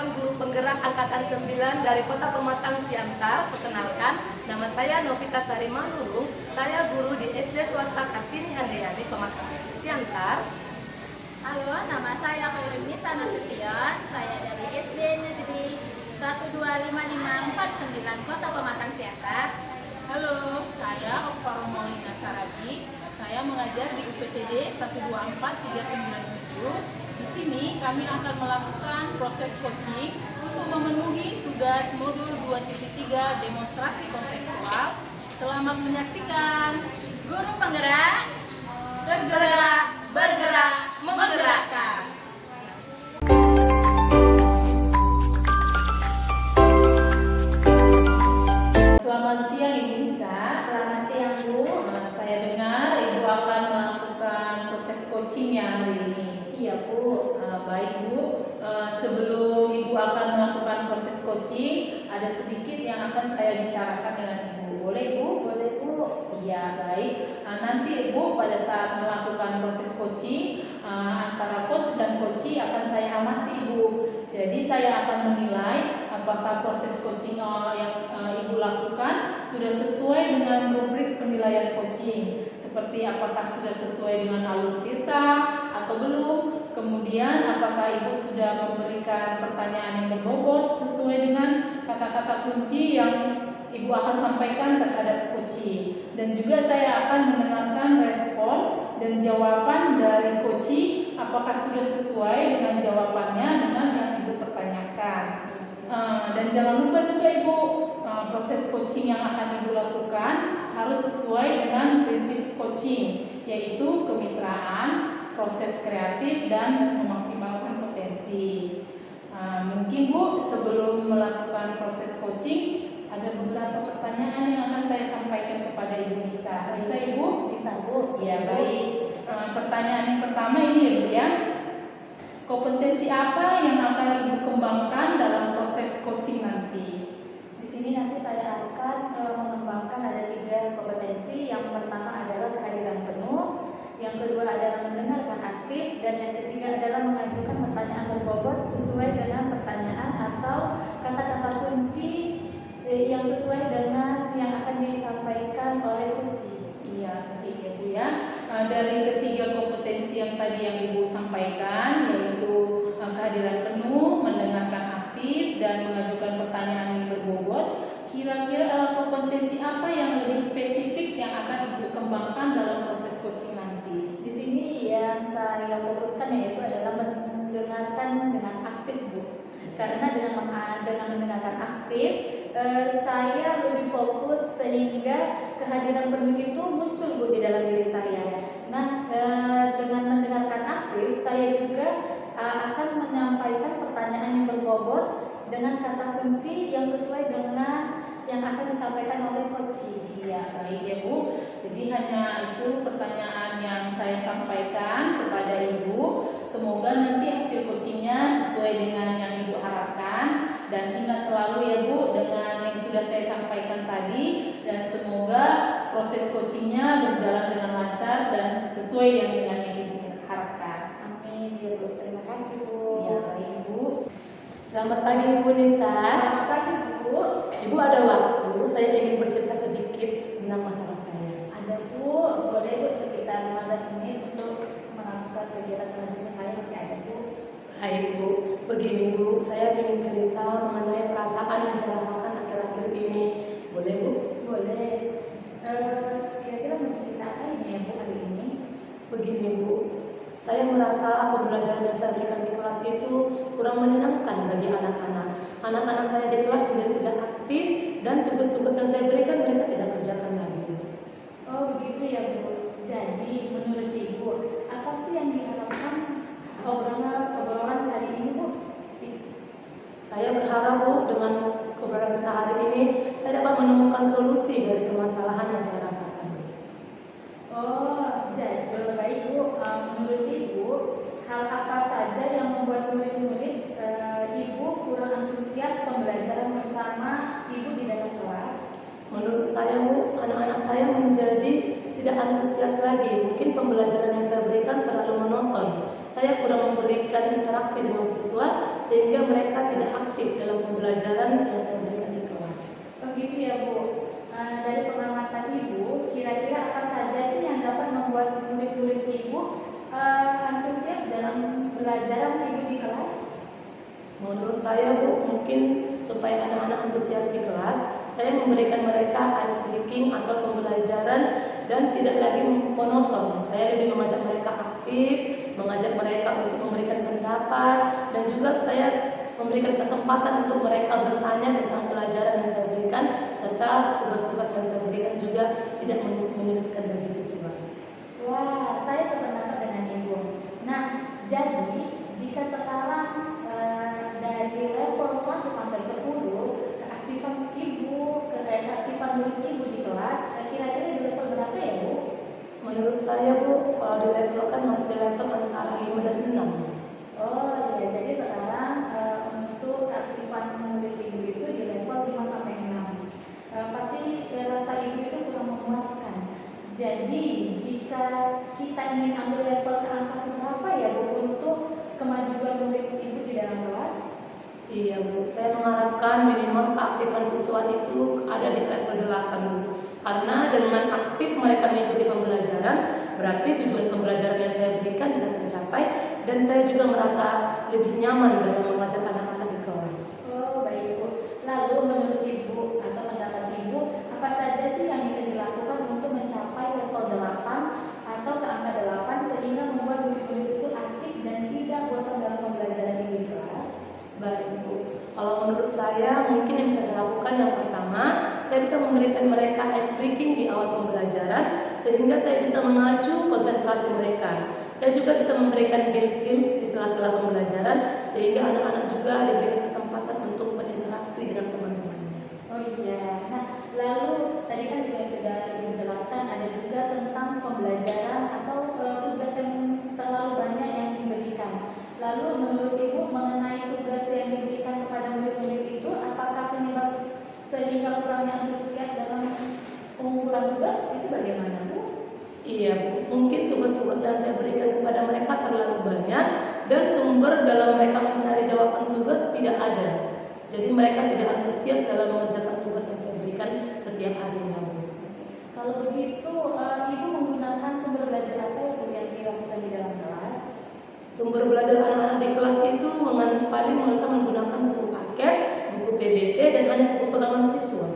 calon guru penggerak angkatan 9 dari Kota Pematang Siantar. Perkenalkan, nama saya Novita Sari Manurung. Saya guru di SD Swasta Kartini Handayani Pematang Siantar. Halo, nama saya Khairunisa Nasution. Saya dari SD Negeri 12554 Kota Pematang Siantar. Halo, saya Okfa Romaulina Saraji. Saya mengajar di UPTD 124397. Di sini kami akan melakukan proses coaching untuk memenuhi tugas modul 2.3 demonstrasi kontekstual. Selamat menyaksikan. Guru penggerak, Bergerak, bergerak, menggerakkan. Selamat siang Ibu Nisa. selamat siang Bu. Saya dengar Ibu akan melakukan proses coaching ya hari ini. Iya Bu. Baik Bu, sebelum Ibu akan melakukan proses coaching, ada sedikit yang akan saya bicarakan dengan Ibu. Boleh Ibu? Boleh Bu. Iya, baik. Nanti Ibu pada saat melakukan proses coaching, antara coach dan coachee akan saya amati Ibu. Jadi saya akan menilai apakah proses coaching yang Ibu lakukan sudah sesuai dengan rubrik penilaian coaching. Seperti apakah sudah sesuai dengan alur kita atau belum. Kemudian apakah Ibu sudah memberikan pertanyaan yang berbobot sesuai dengan kata-kata kunci yang Ibu akan sampaikan terhadap coachee. Dan juga saya akan mendengarkan respon dan jawaban dari coachee apakah sudah sesuai dengan jawabannya dengan yang Ibu pertanyakan. Dan jangan lupa juga Ibu, proses coaching yang akan Ibu lakukan harus sesuai dengan prinsip coaching, yaitu kemitraan, proses kreatif, dan memaksimalkan potensi. Mungkin Bu, sebelum melakukan proses coaching, ada beberapa pertanyaan yang akan saya sampaikan kepada Ibu Nisa. Bisa Ibu? Bisa Bu. Ya, baik. Pertanyaan yang pertama ini ya Bu ya. Kompetensi apa yang akan Ibu kembangkan dalam proses coaching nanti? Di sini nanti saya akan mengembangkan ada 3 kompetensi. Yang pertama adalah kehadiran penuh, yang kedua adalah mendengarkan aktif, dan yang ketiga adalah mengajukan pertanyaan berbobot sesuai dengan pertanyaan atau kata-kata kunci yang sesuai dengan yang akan disampaikan oleh kunci. Iya, baik ya Bu ya. Dari ketiga kompetensi yang tadi yang Ibu sampaikan, yaitu kehadiran penuh, mendengarkan aktif, dan mengajukan pertanyaan yang berbobot, kira-kira kompetensi apa yang lebih spesifik yang akan Ibu kembangkan dalam proses coaching nanti? Di sini yang saya fokuskan yaitu adalah mendengarkan dengan aktif Bu. Karena dengan mendengarkan aktif, saya lebih fokus sehingga kehadiran penuh itu muncul Bu di dalam diri saya. Nah, dengan mendengarkan aktif, saya juga akan menyampaikan pertanyaan yang berbobot dengan kata kunci yang sesuai dengan yang akan disampaikan oleh coach. Iya, baik ya Bu. Jadi hanya itu pertanyaan yang saya sampaikan kepada Ibu. Semoga nanti hasil coachingnya sesuai dengan yang Ibu harapkan. Dan ingat selalu ya Bu dengan yang sudah saya sampaikan tadi. Dan semoga proses coachingnya berjalan dengan lancar dan sesuai dengan yang Ibu harapkan. Amin ya Bu. Terima kasih Bu. Ya, baik Bu. Selamat pagi Ibu Nisa. Selamat pagi Bu. Ibu ada waktu, saya ingin bercerita sedikit tentang masalah saya. Ada Bu, boleh Bu sekitar 15 menit untuk melakukan kegiatan selanjutnya, saya masih ada Bu. Baik Bu, begini Bu, saya ingin cerita mengenai perasaan yang saya rasakan akhir-akhir ini. Boleh Bu? Boleh. Kira-kira mau cerita apa ini ya Bu hari ini? Begini Bu, saya merasa pembelajaran yang saya berikan di kelas itu kurang menyenangkan bagi anak-anak. Anak-anak saya di kelas menjadi tidak aktif dan tugas-tugas yang saya berikan mereka tidak kerjakan lagi. Oh begitu ya Bu. Jadi menurut Ibu, apa sih yang diharapkan obrolan kali ini Bu? Saya berharap Bu dengan keberadaan kita hari ini saya dapat menemukan solusi dari permasalahan yang saya rasakan. Oh, jadi baik Bu. Menurut Ibu, hal apa saja yang membuat murid-murid Ibu kurang antusias pembelajaran bersama Ibu di dalam kelas? Menurut saya Bu, anak-anak saya menjadi tidak antusias lagi. Mungkin pembelajaran yang saya berikan terlalu monoton. Saya kurang memberikan interaksi dengan siswa sehingga mereka tidak aktif dalam pembelajaran yang saya berikan di kelas. Begitu ya Bu. Dari pengamatan Ibu, kira-kira apa saja sih yang dapat membuat murid-murid Ibu antusias dalam pembelajaran Ibu di kelas? Menurut saya Bu, mungkin supaya anak-anak antusias di kelas, saya memberikan mereka ice breaking atau pembelajaran dan tidak lagi monoton. Saya lebih mengajak mereka aktif, mengajak mereka untuk memberikan pendapat, dan juga saya memberikan kesempatan untuk mereka bertanya tentang pelajaran yang saya berikan, serta tugas-tugas yang saya berikan juga tidak menyulitkan bagi siswa. Wah, saya sependapat dengan Ibu. Nah, jadi jika sekarang dari level 1 sampai 10 keaktifan keaktifan murid Ibu di kelas, kira-kira di level berapa ya Bu? Menurut saya Bu, kalau di level kan masih di level antara 5 dan 6. Oh ya, jadi sekarang untuk keaktifan murid Ibu itu di level 5 sampai 6. Pasti rasa Ibu itu kurang memuaskan. Jadi jika kita ingin ambil level ke angka berapa ya Bu untuk kemajuan murid Ibu di dalam kelas? Iya Bu, saya mengharapkan minimal keaktifan siswa itu ada di level 8 Bu. Karena dengan aktif mereka mengikuti pembelajaran, berarti tujuan pembelajaran yang saya berikan bisa tercapai, dan saya juga merasa lebih nyaman dalam mengajar anak-anak di kelas. Oh baik Bu. Lalu menurut Ibu atau pendapat Ibu, apa saja sih yang bisa dilakukan untuk mencapai level 8 atau ke angka 8 sehingga membuat murid-murid itu asik dan tidak bosan dalam pembelajaran di kelas? Baik Bu, kalau menurut saya mungkin yang bisa dilakukan yang pertama, saya bisa memberikan mereka ice breaking di awal pembelajaran sehingga saya bisa mengacu konsentrasi mereka. Saya juga bisa memberikan games-games di sela-sela pembelajaran sehingga anak-anak juga diberikan kesempatan untuk berinteraksi dengan teman-temannya. Oh iya, nah lalu tadi kan juga sudah Ibu jelaskan ada juga tentang pembelajaran atau tugas yang terlalu banyak yang diberikan. Lalu menurut Ibu mengenai tugas yang diberikan kepada murid-murid itu, apakah penyebab sehingga kurangnya antusias dalam pengumpulan tugas itu bagaimana Bu? Iya Bu, mungkin tugas-tugas yang saya berikan kepada mereka terlalu banyak dan sumber dalam mereka mencari jawaban tugas tidak ada. Jadi mereka tidak antusias dalam mengerjakan tugas yang saya berikan setiap harinya Bu. Kalau begitu, Ibu menggunakan sumber belajar apa ya Bu yang dilakukan di dalam kelas? Sumber belajar anak-anak di kelas itu paling mereka menggunakan buku paket, buku PBT, dan hanya buku pegangan siswa.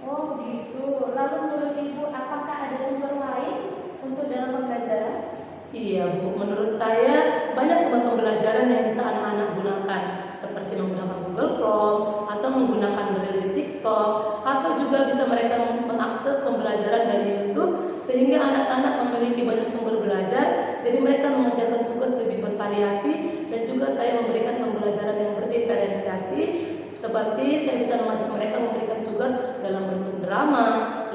Oh begitu. Lalu menurut Ibu apakah ada sumber lain untuk dalam pembelajaran? Iya Bu, menurut saya banyak sumber pembelajaran yang bisa anak-anak gunakan, seperti menggunakan Google Chrome atau menggunakan Braille di TikTok, atau juga bisa mereka mengakses pembelajaran dari YouTube sehingga anak-anak memiliki banyak sumber belajar. Jadi mereka mengerjakan tugas lebih bervariasi, dan juga saya memberikan pembelajaran yang berdiferensiasi, seperti saya bisa mengajak mereka memberikan tugas dalam bentuk drama,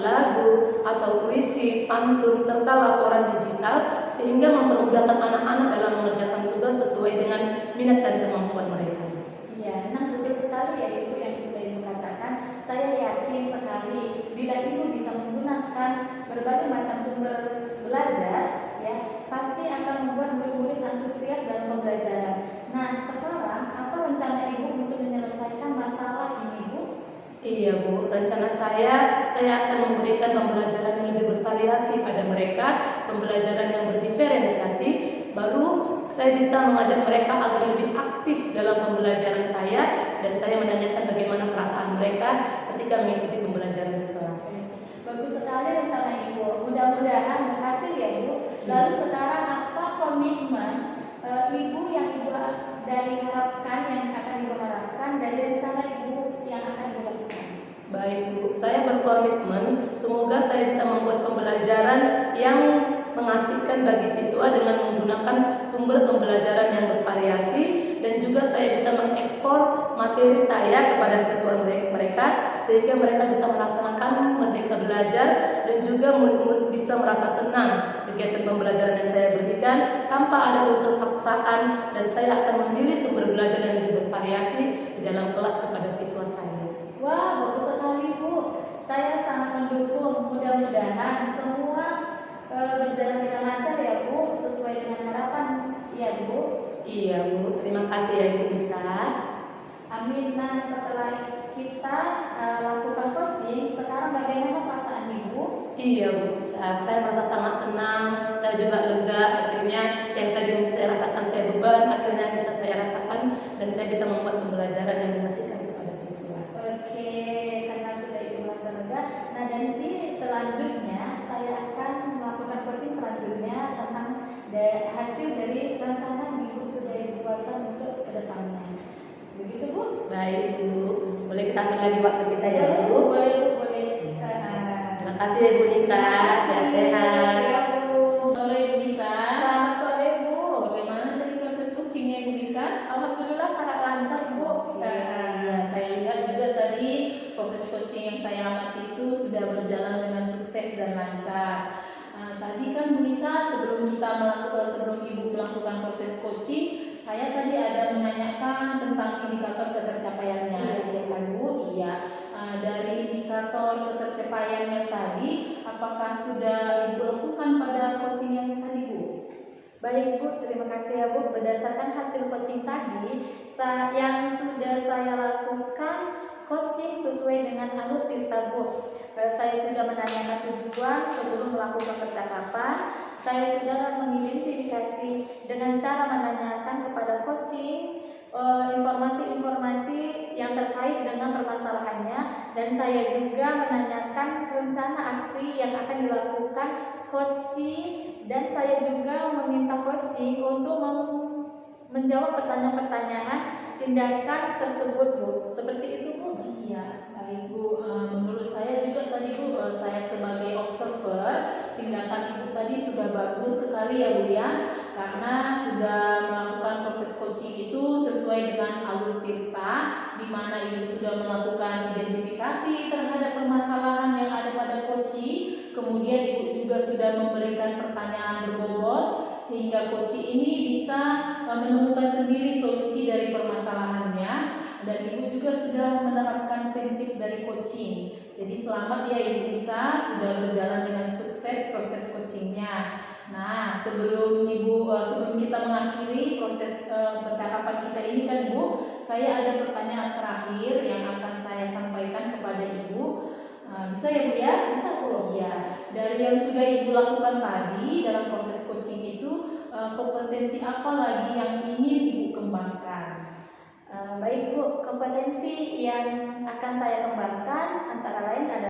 lagu, atau puisi, pantun, serta laporan digital sehingga mempermudahkan anak-anak dalam mengerjakan tugas sesuai dengan minat dan kemampuan mereka. Iya, nah betul sekali ya Ibu yang sudah Ibu katakan. Saya yakin sekali bila Ibu bisa menggunakan berbagai macam sumber belajar, ya pasti akan membuat murid-murid antusias dalam pembelajaran. Nah, sekarang apa rencana Ibu untuk menyelesaikan masalah ini Bu? Iya Bu, rencana saya akan memberikan pembelajaran yang lebih bervariasi pada mereka, pembelajaran yang berdiferensiasi, baru saya bisa mengajak mereka agar lebih aktif dalam pembelajaran saya, dan saya menanyakan bagaimana perasaan mereka ketika mengikuti pembelajaran di kelas. Bagus sekali rencana Ibu. Mudah-mudahan berhasil ya Ibu. Lalu sekarang apa komitmen Ibu yang Ibu harapkan, yang akan Ibu harapkan dari rencana Ibu yang akan Ibu lakukan? Baik Bu, saya berkomitmen semoga saya bisa membuat pembelajaran yang mengasihkan bagi siswa dengan menggunakan sumber pembelajaran yang bervariasi, dan juga saya bisa mengekspor materi saya kepada siswa mereka sehingga mereka bisa melaksanakan merdeka belajar, dan juga murid-murid bisa merasa senang kegiatan pembelajaran yang saya berikan tanpa ada unsur paksaan, dan saya akan memilih sumber belajar yang lebih bervariasi di dalam kelas kepada siswa saya. Wah, bagus sekali Bu. Saya sangat mendukung. Mudah-mudahan semua berjalan dengan lancar ya Bu, sesuai dengan harapan ya Bu. Iya Bu, terima kasih ya Ibu Nisa. Amin. Nah, setelah kita lakukan coaching, sekarang bagaimana perasaan Ibu? Iya Bu Nisa, saya merasa sangat senang, saya juga lega, akhirnya yang tadi saya rasakan saya beban, akhirnya bisa saya rasakan dan saya bisa membuat pembelajaran yang menghasilkan kepada siswa. Oke, karena sudah Ibu merasa lega. Nah, nanti selanjutnya saya akan melakukan coaching selanjutnya tentang hasil dari rencana yang Ibu sudah Ibu buatkan untuk kedepannya. Begitu Bu? Baik Bu, boleh kita atur lagi waktu kita ya Bu? Boleh Bu, boleh. Terima kasih ya Bu Nisa, sehat-sehat. Ya Bu. Sore Ibu Nisa. Selamat sore Bu. Bagaimana tadi proses coachingnya Ibu Nisa? Alhamdulillah sangat lancar Bu. Iya, saya lihat juga tadi proses coaching yang saya amati itu sudah berjalan dengan sukses dan lancar. Tadi kan Bu Nisa sebelum Ibu melakukan proses coaching, saya tadi ada menanyakan tentang indikator ketercapaiannya, ya kan Bu? Iya. Dari indikator ketercapaian yang tadi, apakah sudah Ibu lakukan pada coaching yang tadi Bu? Baik Bu, terima kasih ya Bu. Berdasarkan hasil coaching tadi, yang sudah saya lakukan coaching sesuai dengan alur Tirta Bu. Saya sudah menanyakan tujuan sebelum melakukan percakapan. Saya sudah mengidentifikasi dengan cara menanyakan kepada coaching informasi-informasi yang terkait dengan permasalahannya, dan saya juga menanyakan rencana aksi yang akan dilakukan coaching, dan saya juga meminta coaching untuk menjawab pertanyaan-pertanyaan tindakan tersebut Bu. Seperti itu Bu. Iya, baik Bu. Menurut saya juga tadi Bu, saya sebagai observer, tindakan Ibu tadi sudah bagus sekali ya Bu ya, karena sudah melakukan proses coaching itu sesuai dengan alur Tirta, di mana Ibu sudah melakukan identifikasi terhadap permasalahan yang ada pada coaching, kemudian Ibu juga sudah memberikan pertanyaan berbobot sehingga coaching ini bisa menemukan sendiri solusi dari permasalahannya, dan Ibu juga sudah menerapkan prinsip dari coaching. Jadi selamat ya Ibu Nisa, sudah berjalan dengan sukses proses coachingnya. Nah, sebelum kita mengakhiri proses percakapan kita ini kan Bu, saya ada pertanyaan terakhir yang akan saya sampaikan kepada Ibu. Bisa ya Bu ya? Bisa Bu. Iya. Dari yang sudah Ibu lakukan tadi dalam proses coaching itu, kompetensi apa lagi yang ingin Ibu kembangkan? Baik Bu, kompetensi yang akan saya kembangkan antara lain adalah